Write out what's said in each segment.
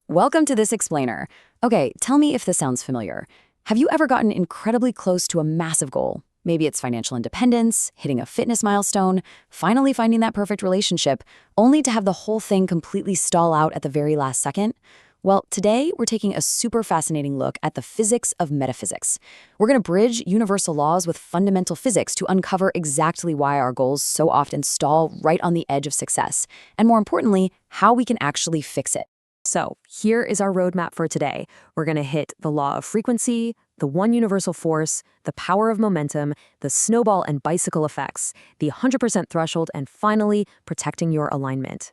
Welcome to this explainer. Okay, tell me if this sounds familiar. Have you ever gotten incredibly close to a massive goal? Maybe it's financial independence, hitting a fitness milestone, finally finding that perfect relationship, only to have the whole thing completely stall out at the very last second? Well, today we're taking a super fascinating look at the physics of metaphysics. We're going to bridge universal laws with fundamental physics to uncover exactly why our goals so often stall right on the edge of success, and more importantly, how we can actually fix it. So here is our roadmap for today. We're going to hit the law of frequency, the one universal force, the power of momentum, the snowball and bicycle effects, the 100% threshold, and finally, protecting your alignment.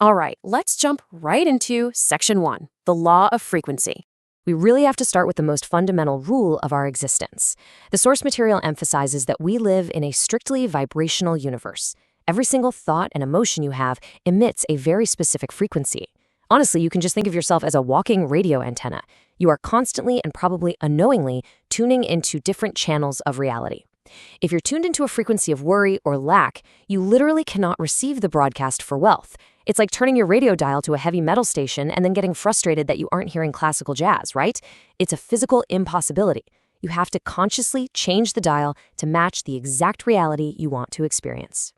All right, let's jump right into Section 1, the law of frequency. We really have to start with the most fundamental rule of our existence. The source material emphasizes that we live in a strictly vibrational universe. Every single thought and emotion you have emits a very specific frequency. Honestly, you can just think of yourself as a walking radio antenna. You are constantly and probably unknowingly tuning into different channels of reality. If you're tuned into a frequency of worry or lack, you literally cannot receive the broadcast for wealth. It's like turning your radio dial to a heavy metal station and then getting frustrated that you aren't hearing classical jazz, right? It's a physical impossibility. You have to consciously change the dial to match the exact reality you want to experience.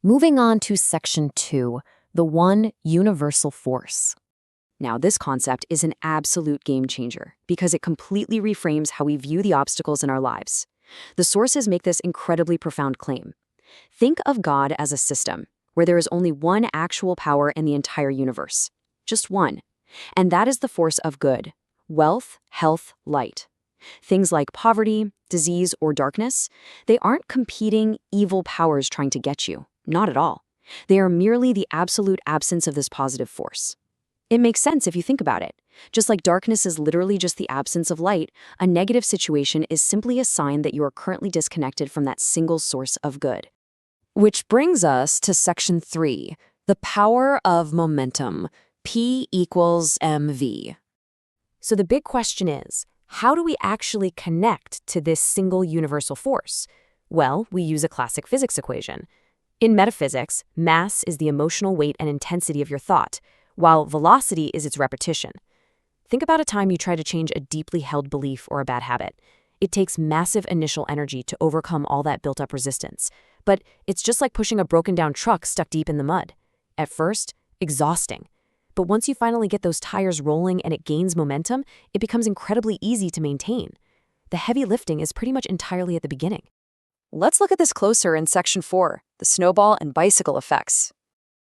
Moving on to Section 2. The one universal force. Now, this concept is an absolute game changer because it completely reframes how we view the obstacles in our lives. The sources make this incredibly profound claim. Think of God as a system where there is only one actual power in the entire universe. Just one. And that is the force of good, wealth, health, light. Things like poverty, disease, or darkness, they aren't competing evil powers trying to get you. Not at all. They are merely the absolute absence of this positive force. It makes sense if you think about it. Just like darkness is literally just the absence of light, a negative situation is simply a sign that you are currently disconnected from that single source of good. Which brings us to Section 3, the power of momentum, P equals mv. So the big question is, how do we actually connect to this single universal force? Well, we use a classic physics equation. In metaphysics, mass is the emotional weight and intensity of your thought, while velocity is its repetition. Think about a time you try to change a deeply held belief or a bad habit. It takes massive initial energy to overcome all that built-up resistance, but it's just like pushing a broken-down truck stuck deep in the mud. At first, exhausting. But once you finally get those tires rolling and it gains momentum, it becomes incredibly easy to maintain. The heavy lifting is pretty much entirely at the beginning. Let's look at this closer in Section 4, the snowball and bicycle effects.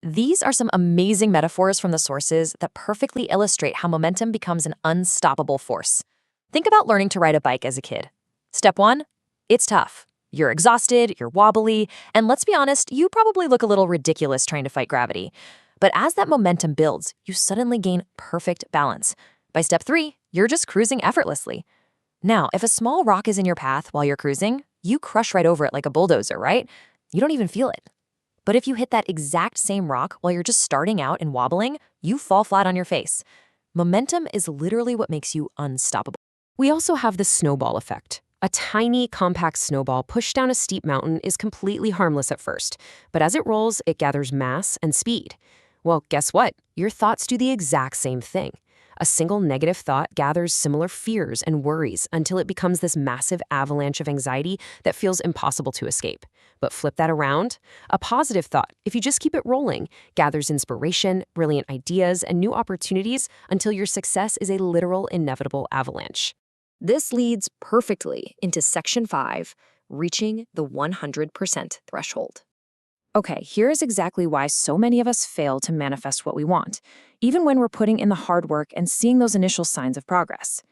These are some amazing metaphors from the sources that perfectly illustrate how momentum becomes an unstoppable force. Think about learning to ride a bike as a kid. Step 1, it's tough. You're exhausted, you're wobbly, and let's be honest, you probably look a little ridiculous trying to fight gravity. But as that momentum builds, you suddenly gain perfect balance. By step 3, you're just cruising effortlessly. Now, if a small rock is in your path while you're cruising, you crush right over it like a bulldozer, right? You don't even feel it. But if you hit that exact same rock while you're just starting out and wobbling, you fall flat on your face. Momentum is literally what makes you unstoppable. We also have the snowball effect. A tiny, compact snowball pushed down a steep mountain is completely harmless at first, but as it rolls, it gathers mass and speed. Well, guess what? Your thoughts do the exact same thing. A single negative thought gathers similar fears and worries until it becomes this massive avalanche of anxiety that feels impossible to escape. But flip that around. A positive thought, if you just keep it rolling, gathers inspiration, brilliant ideas, and new opportunities until your success is a literal inevitable avalanche. This leads perfectly into Section 5, reaching the 100% threshold. Okay, here's exactly why so many of us fail to manifest what we want, even when we're putting in the hard work and seeing those initial signs of progress.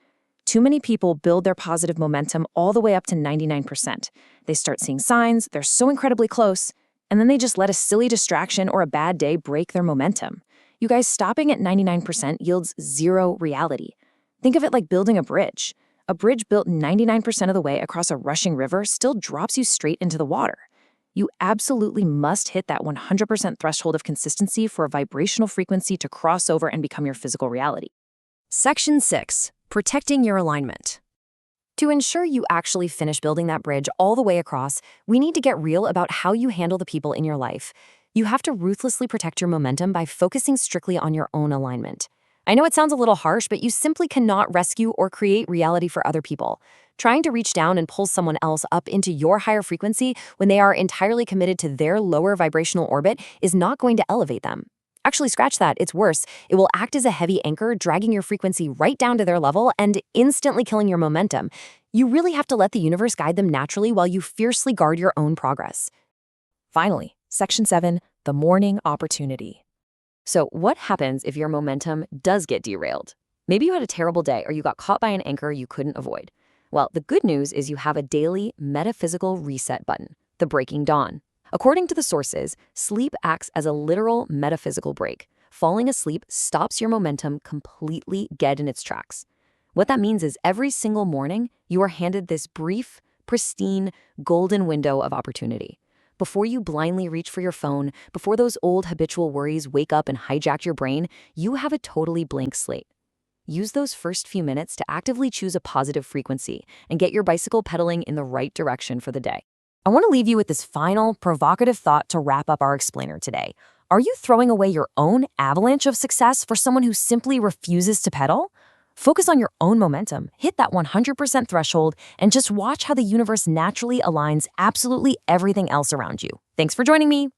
Too many people build their positive momentum all the way up to 99%. They start seeing signs, they're so incredibly close, and then they just let a silly distraction or a bad day break their momentum. You guys, stopping at 99% yields zero reality. Think of it like building a bridge. A bridge built 99% of the way across a rushing river still drops you straight into the water. You absolutely must hit that 100% threshold of consistency for a vibrational frequency to cross over and become your physical reality. Section 6, protecting your alignment. To ensure you actually finish building that bridge all the way across, we need to get real about how you handle the people in your life. You have to ruthlessly protect your momentum by focusing strictly on your own alignment. I know it sounds a little harsh, but you simply cannot rescue or create reality for other people. Trying to reach down and pull someone else up into your higher frequency when they are entirely committed to their lower vibrational orbit is not going to elevate them. Actually, scratch that, it's worse. It will act as a heavy anchor, dragging your frequency right down to their level and instantly killing your momentum. You really have to let the universe guide them naturally while you fiercely guard your own progress. Finally, Section 7, the morning opportunity. So, what happens if your momentum does get derailed? Maybe you had a terrible day or you got caught by an anchor you couldn't avoid. Well, the good news is you have a daily metaphysical reset button, the breaking dawn. According to the sources, sleep acts as a literal metaphysical break. Falling asleep stops your momentum completely dead in its tracks. What that means is every single morning, you are handed this brief, pristine, golden window of opportunity. Before you blindly reach for your phone, before those old habitual worries wake up and hijack your brain, you have a totally blank slate. Use those first few minutes to actively choose a positive frequency and get your bicycle pedaling in the right direction for the day. I want to leave you with this final, provocative thought to wrap up our explainer today. Are you throwing away your own avalanche of success for someone who simply refuses to pedal? Focus on your own momentum, hit that 100% threshold, and just watch how the universe naturally aligns absolutely everything else around you. Thanks for joining me.